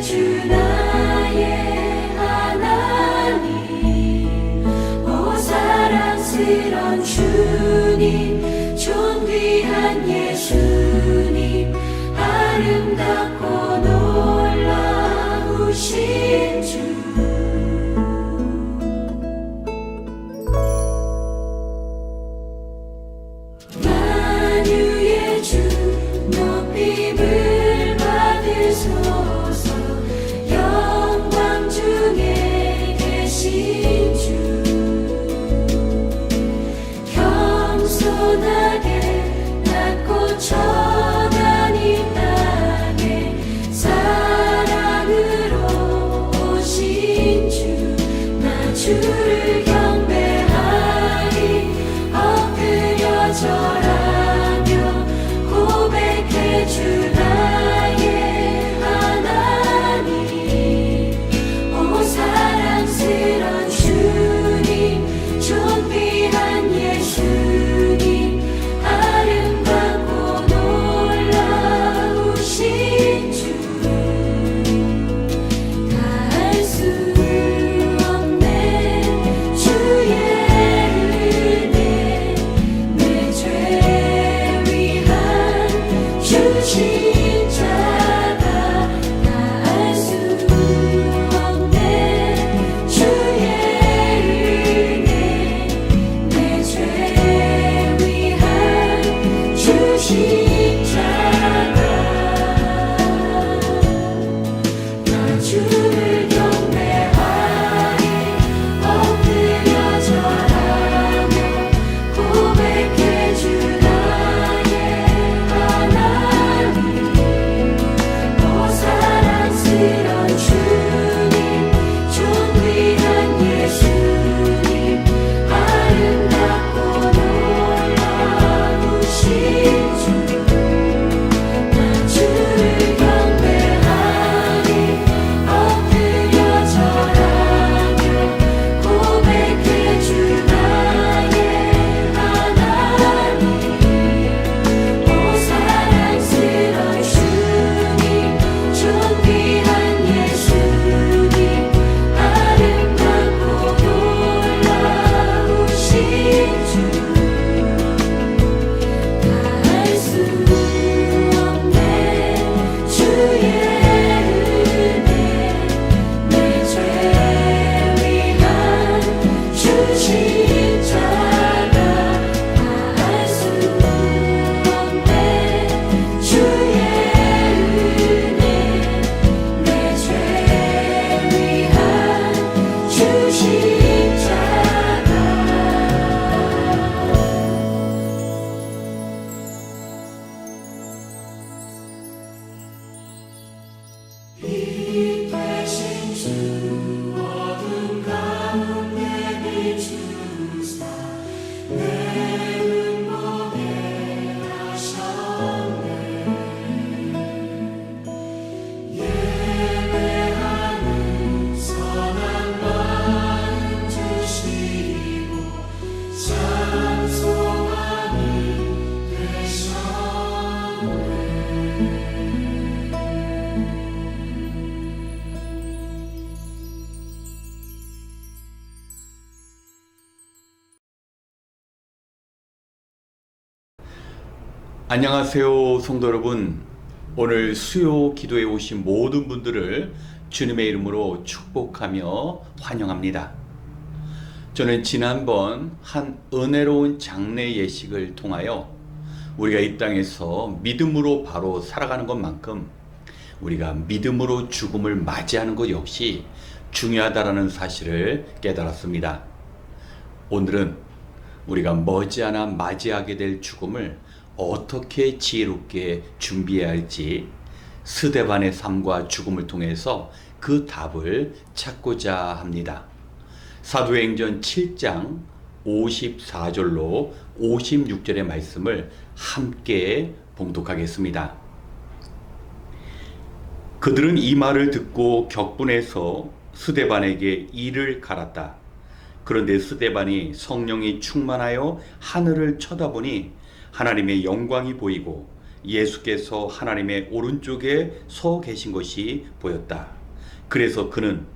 주 나의 하나님, 오 사랑스런 주님, 존귀한 예수님, 아름답고 놀라우신 주. 만유의 주 높임을 받으소서. 영광 중에 계신 주, 겸손하게 낮고 천한 이 땅에 사랑으로 오신 주, 나 주를 경배하리. 엎드려 절하며 고백해 주 나의 하나님, 오 사랑스런 주님, 존귀한 예수님, 아름답고 놀라우신 주. 다할 수 없네 주의 은혜, 내 죄 위한 주 십자가. 다할 수 없네 주의 은혜, 내 죄 위한 주 십자가. 나 주를 경배하리. 엎드려 절하며 고백해 주 나의 하나님, 오 사랑스런 주님, 존귀한 예수님, 아름답고 놀라우신 주. 나 주를 경배하리. 엎드려 절하며 고백해 주 나의 하나님, 오 사랑스런 주님, 존귀한 예수님, 아름답고 놀라우신 주. 다할 수 없네 주의 은혜, 내 죄 위한 주 십자가. 다할 수 없네 주의 은혜, 내 죄 위한 주 십자가. 빛 되신 주, 어둠 가운데 비추사 내 눈 보게 하셨네. 예배하는 선한 마음 주시고 찬송하는 되셨네. 안녕하세요, 성도 여러분. 오늘 수요 기도에 오신 모든 분들을 주님의 이름으로 축복하며 환영합니다. 저는 지난번 한 은혜로운 장례 예식을 통하여 우리가 이 땅에서 믿음으로 바로 살아가는 것만큼 우리가 믿음으로 죽음을 맞이하는 것 역시 중요하다라는 사실을 깨달았습니다. 오늘은 우리가 머지않아 맞이하게 될 죽음을 어떻게 지혜롭게 준비해야 할지 스데반의 삶과 죽음을 통해서 그 답을 찾고자 합니다. 사도행전 7장 54절로 56절의 말씀을 함께 봉독하겠습니다. 그들은 이 말을 듣고 격분해서 스데반에게 이를 갈았다. 그런데 스데반이 성령이 충만하여 하늘을 쳐다보니 하나님의 영광이 보이고 예수께서 하나님의 오른쪽에 서 계신 것이 보였다. 그래서 그는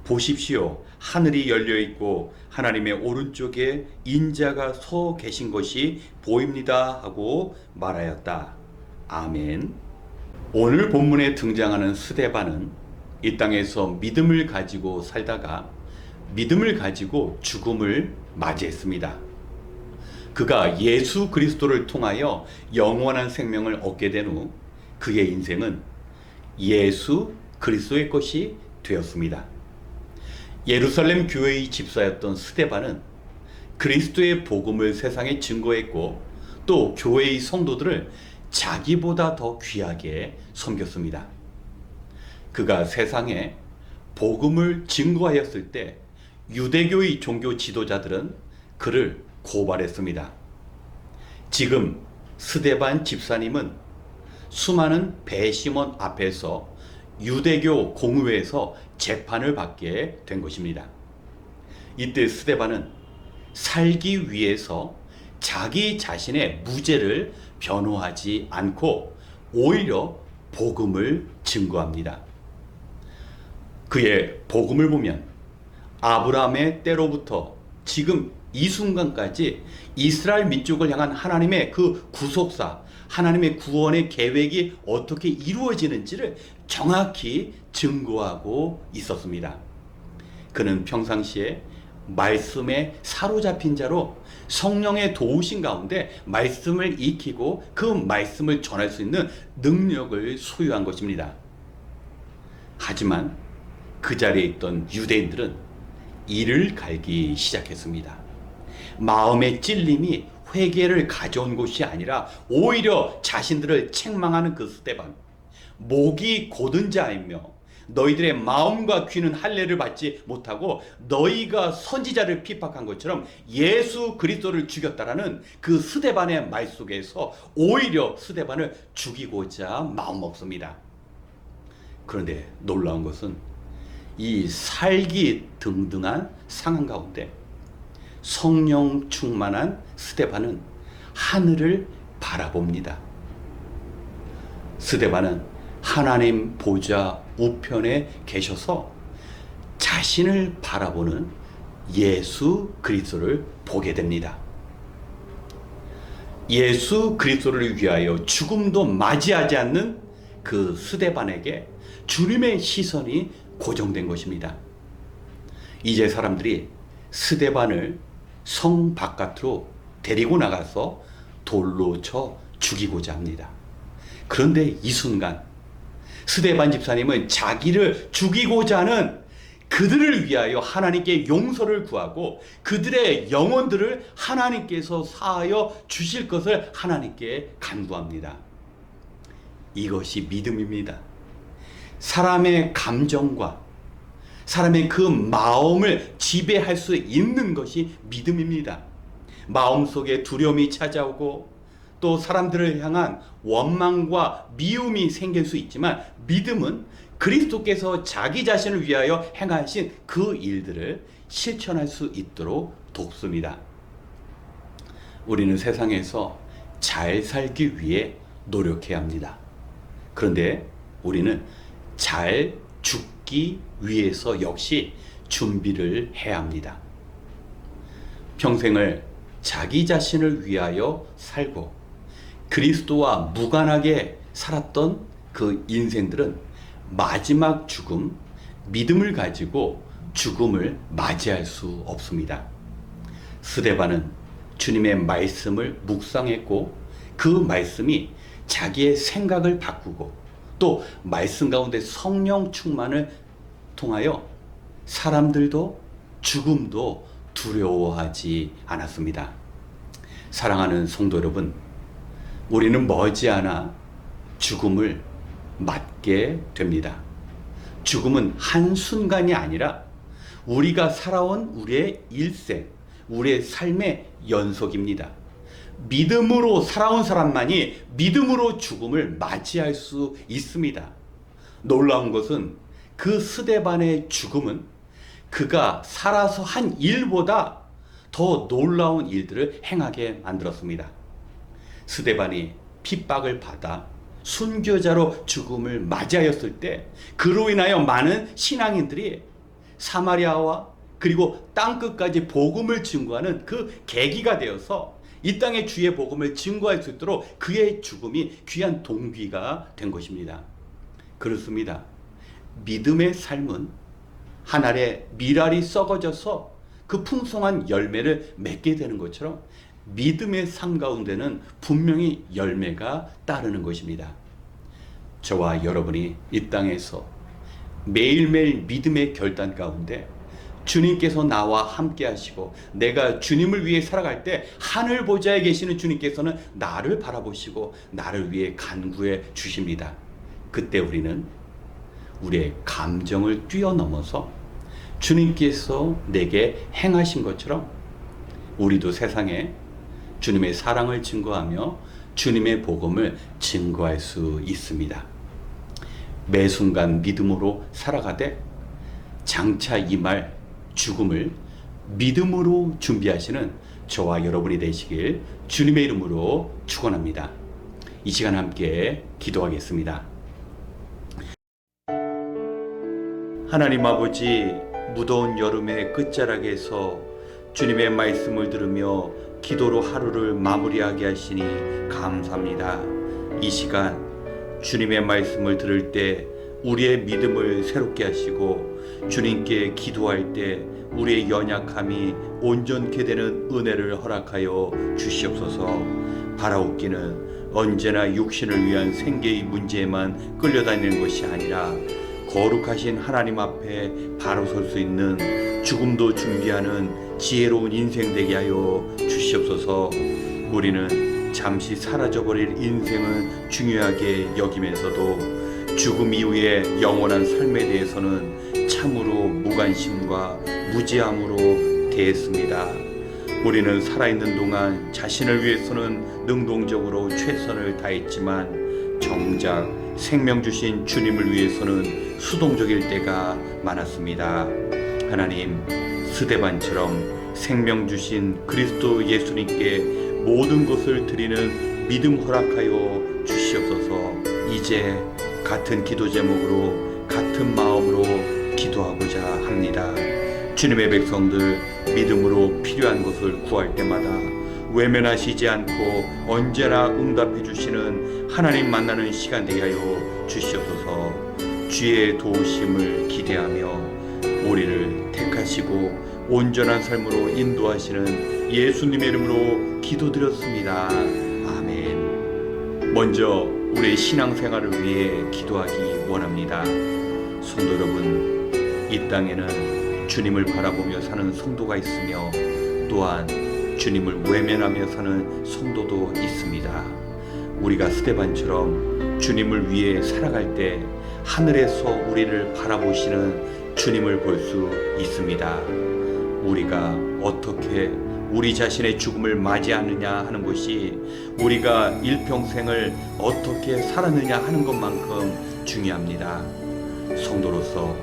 보십시오, 하늘이 열려 있고 하나님의 오른쪽에 인자가 서 계신 것이 보입니다 하고 말하였다. 아멘. 오늘 본문에 등장하는 스데반은 이 땅에서 믿음을 가지고 살다가 믿음을 가지고 죽음을 맞이했습니다. 그가 예수 그리스도를 통하여 영원한 생명을 얻게 된 후 그의 인생은 예수 그리스도의 것이 되었습니다. 예루살렘 교회의 집사였던 스데반은 그리스도의 복음을 세상에 증거했고 또 교회의 성도들을 자기보다 더 귀하게 섬겼습니다. 그가 세상에 복음을 증거하였을 때 유대교의 종교 지도자들은 그를 고발했습니다. 지금 스데반 집사님은 수많은 배심원 앞에서 유대교 공회에서 재판을 받게 된 것입니다. 이때 스데반은 살기 위해서 자기 자신의 무죄를 변호하지 않고 오히려 복음을 증거합니다. 그의 복음을 보면 아브라함의 때로부터 지금 이 순간까지 이스라엘 민족을 향한 하나님의 그 구속사, 하나님의 구원의 계획이 어떻게 이루어지는지를 정확히 증거하고 있었습니다. 그는 평상시에 말씀에 사로잡힌 자로 성령의 도우신 가운데 말씀을 익히고 그 말씀을 전할 수 있는 능력을 소유한 것입니다. 하지만 그 자리에 있던 유대인들은 이를 갈기 시작했습니다. 마음의 찔림이 회개를 가져온 것이 아니라 오히려 자신들을 책망하는 그 스데반, 목이 곧은 자이며 너희들의 마음과 귀는 할례를 받지 못하고 너희가 선지자를 핍박한 것처럼 예수 그리스도를 죽였다라는 그 스데반의 말 속에서 오히려 스데반을 죽이고자 마음먹습니다. 그런데 놀라운 것은 이 살기 등등한 상황 가운데 성령 충만한 스데반은 하늘을 바라봅니다. 스데반은 하나님 보좌 우편에 계셔서 자신을 바라보는 예수 그리스도를 보게 됩니다. 예수 그리스도를 위하여 죽음도 맞이하지 않는 그 스데반에게 주님의 시선이 고정된 것입니다. 이제 사람들이 스데반을 성 바깥으로 데리고 나가서 돌로 쳐 죽이고자 합니다. 그런데 이 순간 스데반 집사님은 자기를 죽이고자 하는 그들을 위하여 하나님께 용서를 구하고 그들의 영혼들을 하나님께서 사하여 주실 것을 하나님께 간구합니다. 이것이 믿음입니다. 사람의 감정과 사람의 그 마음을 지배할 수 있는 것이 믿음입니다. 마음속에 두려움이 찾아오고 또 사람들을 향한 원망과 미움이 생길 수 있지만 믿음은 그리스도께서 자기 자신을 위하여 행하신 그 일들을 실천할 수 있도록 돕습니다. 우리는 세상에서 잘 살기 위해 노력해야 합니다. 그런데 우리는 잘 죽기 위해서 역시 준비를 해야 합니다. 평생을 자기 자신을 위하여 살고 그리스도와 무관하게 살았던 그 인생들은 마지막 죽음, 믿음을 가지고 죽음을 맞이할 수 없습니다. 스데반은 주님의 말씀을 묵상했고 그 말씀이 자기의 생각을 바꾸고 또 말씀 가운데 성령 충만을 통하여 사람들도 죽음도 두려워하지 않았습니다. 사랑하는 성도 여러분, 우리는 머지않아 죽음을 맞게 됩니다. 죽음은 한순간이 아니라 우리가 살아온 우리의 일생, 우리의 삶의 연속입니다. 믿음으로 살아온 사람만이 믿음으로 죽음을 맞이할 수 있습니다. 놀라운 것은 그 스데반의 죽음은 그가 살아서 한 일보다 더 놀라운 일들을 행하게 만들었습니다. 스데반이 핍박을 받아 순교자로 죽음을 맞이하였을 때 그로 인하여 많은 신앙인들이 사마리아와 그리고 땅끝까지 복음을 증거하는 그 계기가 되어서 이 땅에 주의 복음을 증거할 수 있도록 그의 죽음이 귀한 동기가 된 것입니다. 그렇습니다. 믿음의 삶은 한 알의 밀알이 썩어져서 그 풍성한 열매를 맺게 되는 것처럼 믿음의 삶 가운데는 분명히 열매가 따르는 것입니다. 저와 여러분이 이 땅에서 매일매일 믿음의 결단 가운데 주님께서 나와 함께 하시고 내가 주님을 위해 살아갈 때 하늘 보좌에 계시는 주님께서는 나를 바라보시고 나를 위해 간구해 주십니다. 그때 우리는 우리의 감정을 뛰어넘어서 주님께서 내게 행하신 것처럼 우리도 세상에 주님의 사랑을 증거하며 주님의 복음을 증거할 수 있습니다. 매 순간 믿음으로 살아가되 장차 임할 죽음을 믿음으로 준비하시는 저와 여러분이 되시길 주님의 이름으로 축원합니다. 이 시간 함께 기도하겠습니다. 하나님 아버지, 무더운 여름의 끝자락에서 주님의 말씀을 들으며 기도로 하루를 마무리하게 하시니 감사합니다. 이 시간 주님의 말씀을 들을 때 우리의 믿음을 새롭게 하시고 주님께 기도할 때 우리의 연약함이 온전케 되는 은혜를 허락하여 주시옵소서. 바라옵기는 언제나 육신을 위한 생계의 문제에만 끌려다니는 것이 아니라 거룩하신 하나님 앞에 바로 설 수 있는 죽음도 준비하는 지혜로운 인생 되게 하여 주시옵소서. 우리는 잠시 사라져버릴 인생은 중요하게 여기면서도 죽음 이후의 영원한 삶에 대해서는 참으로 무관심과 무지함으로 대했습니다. 우리는 살아있는 동안 자신을 위해서는 능동적으로 최선을 다했지만 정작 생명 주신 주님을 위해서는 수동적일 때가 많았습니다. 하나님, 스데반처럼 생명 주신 그리스도 예수님께 모든 것을 드리는 믿음 허락하여 주시옵소서. 이제 같은 기도 제목으로 같은 마음으로 기도하고자 합니다. 주님의 백성들 믿음으로 필요한 것을 구할 때마다 외면하시지 않고 언제나 응답해 주시는 하나님 만나는 시간 되게 하여 주시옵소서. 주의 도우심을 기대하며 우리를 택하시고 온전한 삶으로 인도하시는 예수님의 이름으로 기도드렸습니다. 아멘. 먼저 우리의 신앙생활을 위해 기도하기 원합니다. 성도 여러분, 이 땅에는 주님을 바라보며 사는 성도가 있으며 또한 주님을 외면하며 사는 성도도 있습니다. 우리가 스데반처럼 주님을 위해 살아갈 때 하늘에서 우리를 바라보시는 주님을 볼 수 있습니다. 우리가 어떻게 우리 자신의 죽음을 맞이하느냐 하는 것이 우리가 일평생을 어떻게 살았느냐 하는 것만큼 중요합니다. 성도로서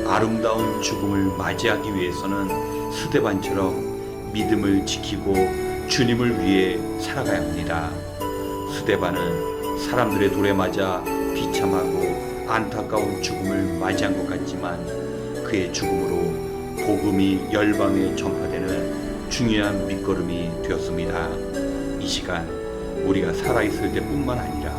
아름다운 죽음을 맞이하기 위해서는 스데반처럼 믿음을 지키고 주님을 위해 살아가야 합니다. 스데반은 사람들의 돌에 맞아 비참하고 안타까운 죽음을 맞이한 것 같지만 그의 죽음으로 복음이 열방에 전파되는 중요한 밑거름이 되었습니다. 이 시간 우리가 살아있을 때뿐만 아니라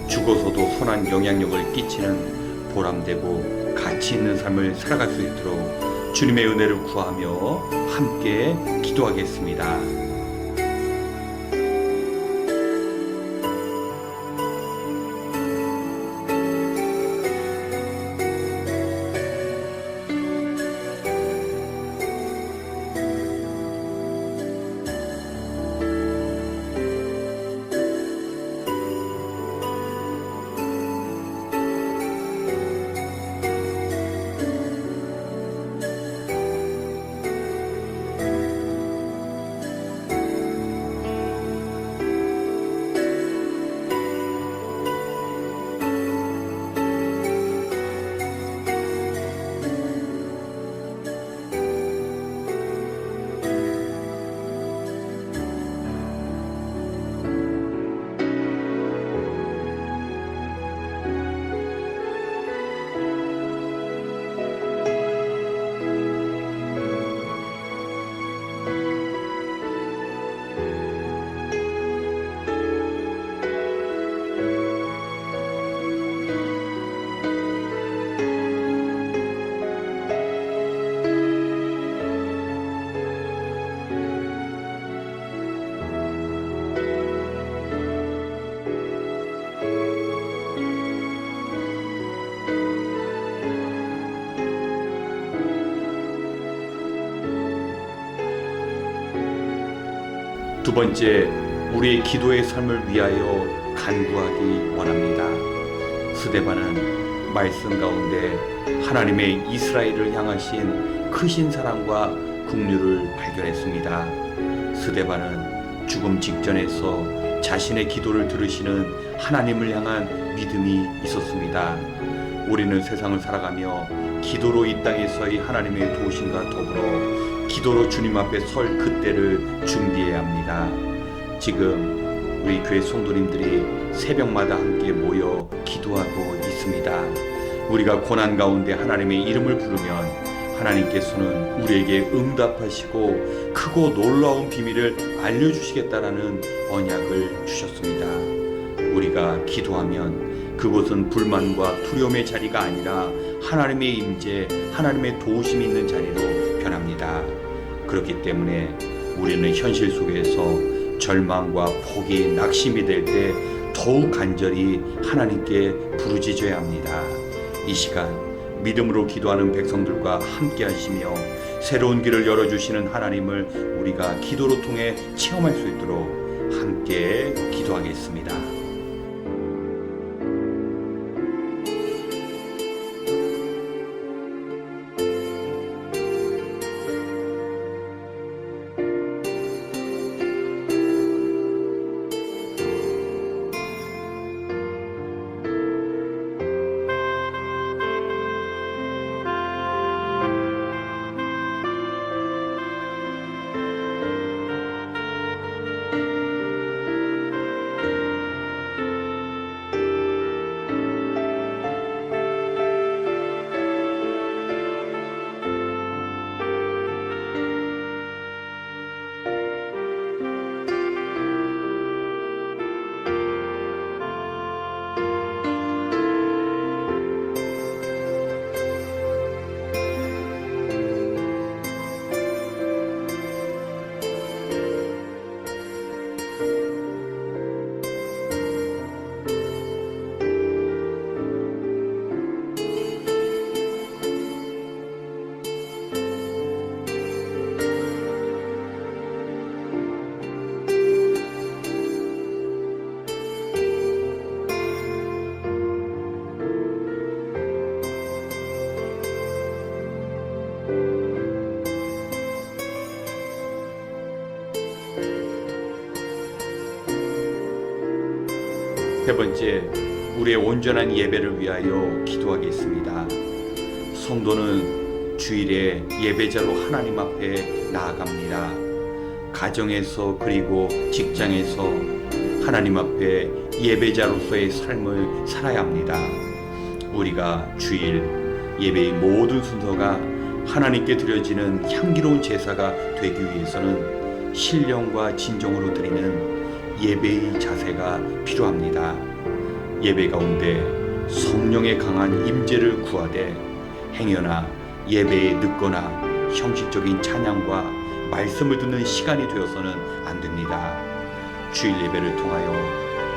죽어서도 선한 영향력을 끼치는 보람되고 가치 있는 삶을 살아갈 수 있도록 주님의 은혜를 구하며 함께 기도하겠습니다. 두 번째, 우리의 기도의 삶을 위하여 간구하기 원합니다. 스데반은 말씀 가운데 하나님의 이스라엘을 향하신 크신 사랑과 긍휼을 발견했습니다. 스데반은 죽음 직전에서 자신의 기도를 들으시는 하나님을 향한 믿음이 있었습니다. 우리는 세상을 살아가며 기도로 이 땅에서의 하나님의 도우심과 더불어 기도로 주님 앞에 설 그때를 준비해야 합니다. 지금 우리 교회 성도님들이 새벽마다 함께 모여 기도하고 있습니다. 우리가 고난 가운데 하나님의 이름을 부르면 하나님께서는 우리에게 응답하시고 크고 놀라운 비밀을 알려주시겠다라는 언약을 주셨습니다. 우리가 기도하면 그곳은 불만과 두려움의 자리가 아니라 하나님의 임재, 하나님의 도우심이 있는 자리로 변합니다. 그렇기 때문에 우리는 현실 속에서 절망과 포기, 낙심이 될 때 더욱 간절히 하나님께 부르짖어야 합니다. 이 시간 믿음으로 기도하는 백성들과 함께 하시며 새로운 길을 열어주시는 하나님을 우리가 기도로 통해 체험할 수 있도록 함께 기도하겠습니다. 세 번째, 우리의 온전한 예배를 위하여 기도하겠습니다. 성도는 주일에 예배자로 하나님 앞에 나아갑니다. 가정에서 그리고 직장에서 하나님 앞에 예배자로서의 삶을 살아야 합니다. 우리가 주일 예배의 모든 순서가 하나님께 드려지는 향기로운 제사가 되기 위해서는 신령과 진정으로 드리는 예배의 자세가 필요합니다. 예배 가운데 성령의 강한 임재를 구하되 행여나 예배에 늦거나 형식적인 찬양과 말씀을 듣는 시간이 되어서는 안 됩니다. 주일 예배를 통하여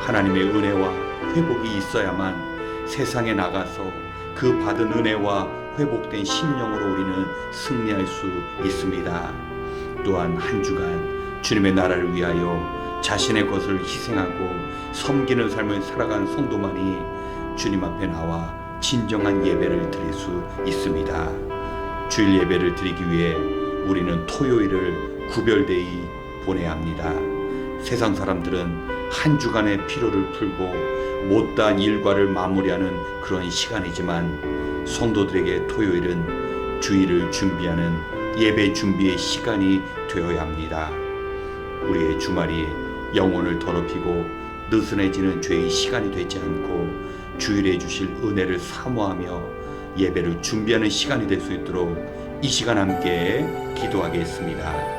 하나님의 은혜와 회복이 있어야만 세상에 나가서 그 받은 은혜와 회복된 심령으로 우리는 승리할 수 있습니다. 또한 한 주간 주님의 나라를 위하여 자신의 것을 희생하고 섬기는 삶을 살아간 성도만이 주님 앞에 나와 진정한 예배를 드릴 수 있습니다. 주일 예배를 드리기 위해 우리는 토요일을 구별되이 보내야 합니다. 세상 사람들은 한 주간의 피로를 풀고 못다한 일과를 마무리하는 그런 시간이지만 성도들에게 토요일은 주일을 준비하는 예배 준비의 시간이 되어야 합니다. 우리의 주말이 영혼을 더럽히고 느슨해지는 죄의 시간이 되지 않고 주일에 주실 은혜를 사모하며 예배를 준비하는 시간이 될 수 있도록 이 시간 함께 기도하겠습니다.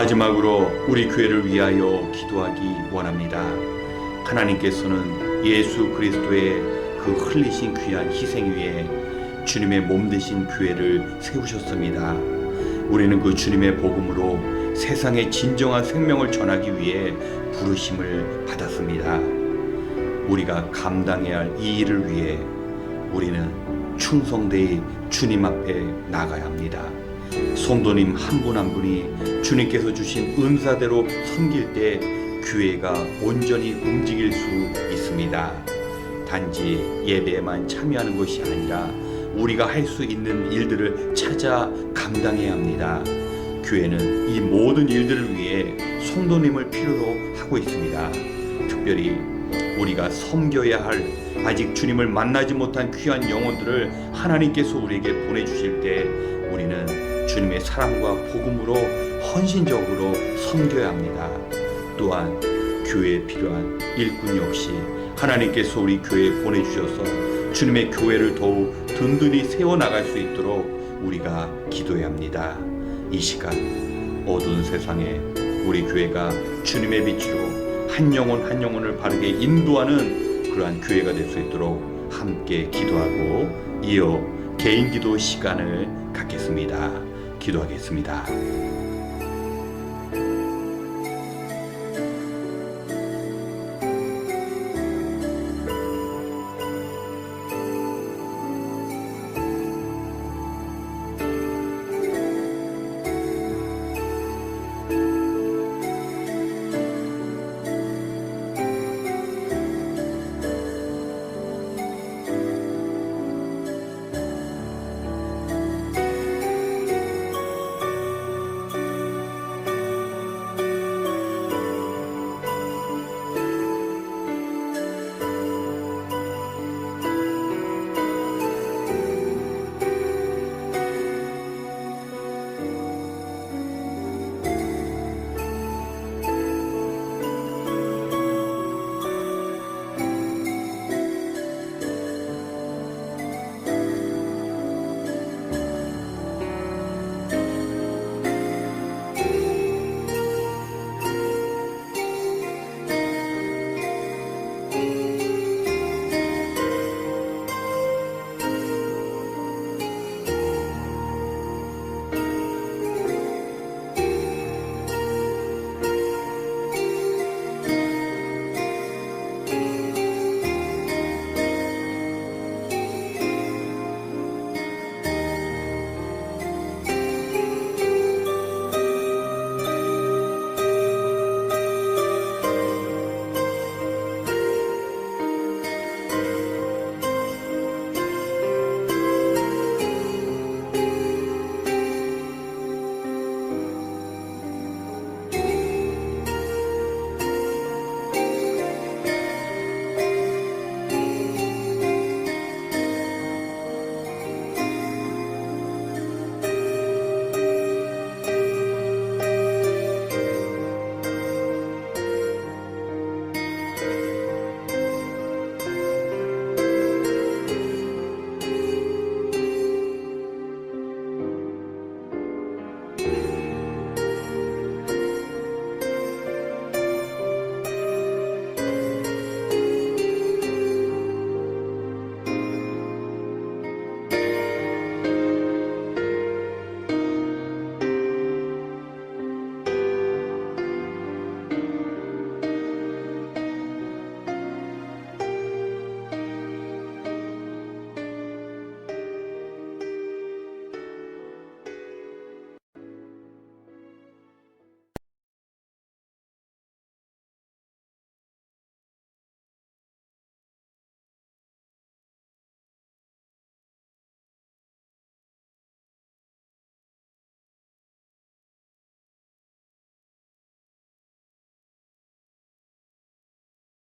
마지막으로 우리 교회를 위하여 기도하기 원합니다. 하나님께서는 예수 그리스도의 그 흘리신 귀한 희생 위에 주님의 몸 되신 교회를 세우셨습니다. 우리는 그 주님의 복음으로 세상에 진정한 생명을 전하기 위해 부르심을 받았습니다. 우리가 감당해야 할 이 일을 위해 우리는 충성되이 주님 앞에 나가야 합니다. 성도님 한 분 한 분이 주님께서 주신 은사대로 섬길 때 교회가 온전히 움직일 수 있습니다. 단지 예배에만 참여하는 것이 아니라 우리가 할 수 있는 일들을 찾아 감당해야 합니다. 교회는 이 모든 일들을 위해 성도님을 필요로 하고 있습니다. 특별히 우리가 섬겨야 할 아직 주님을 만나지 못한 귀한 영혼들을 하나님께서 우리에게 보내주실 때 우리는 주님의 사랑과 복음으로 헌신적으로 섬겨야 합니다. 또한 교회에 필요한 일꾼 역시 하나님께서 우리 교회에 보내주셔서 주님의 교회를 더욱 든든히 세워나갈 수 있도록 우리가 기도해야 합니다. 이 시간 어두운 세상에 우리 교회가 주님의 빛으로 한 영혼 한 영혼을 바르게 인도하는 그러한 교회가 될 수 있도록 함께 기도하고 이어 개인 기도 시간을 갖겠습니다. 기도하겠습니다.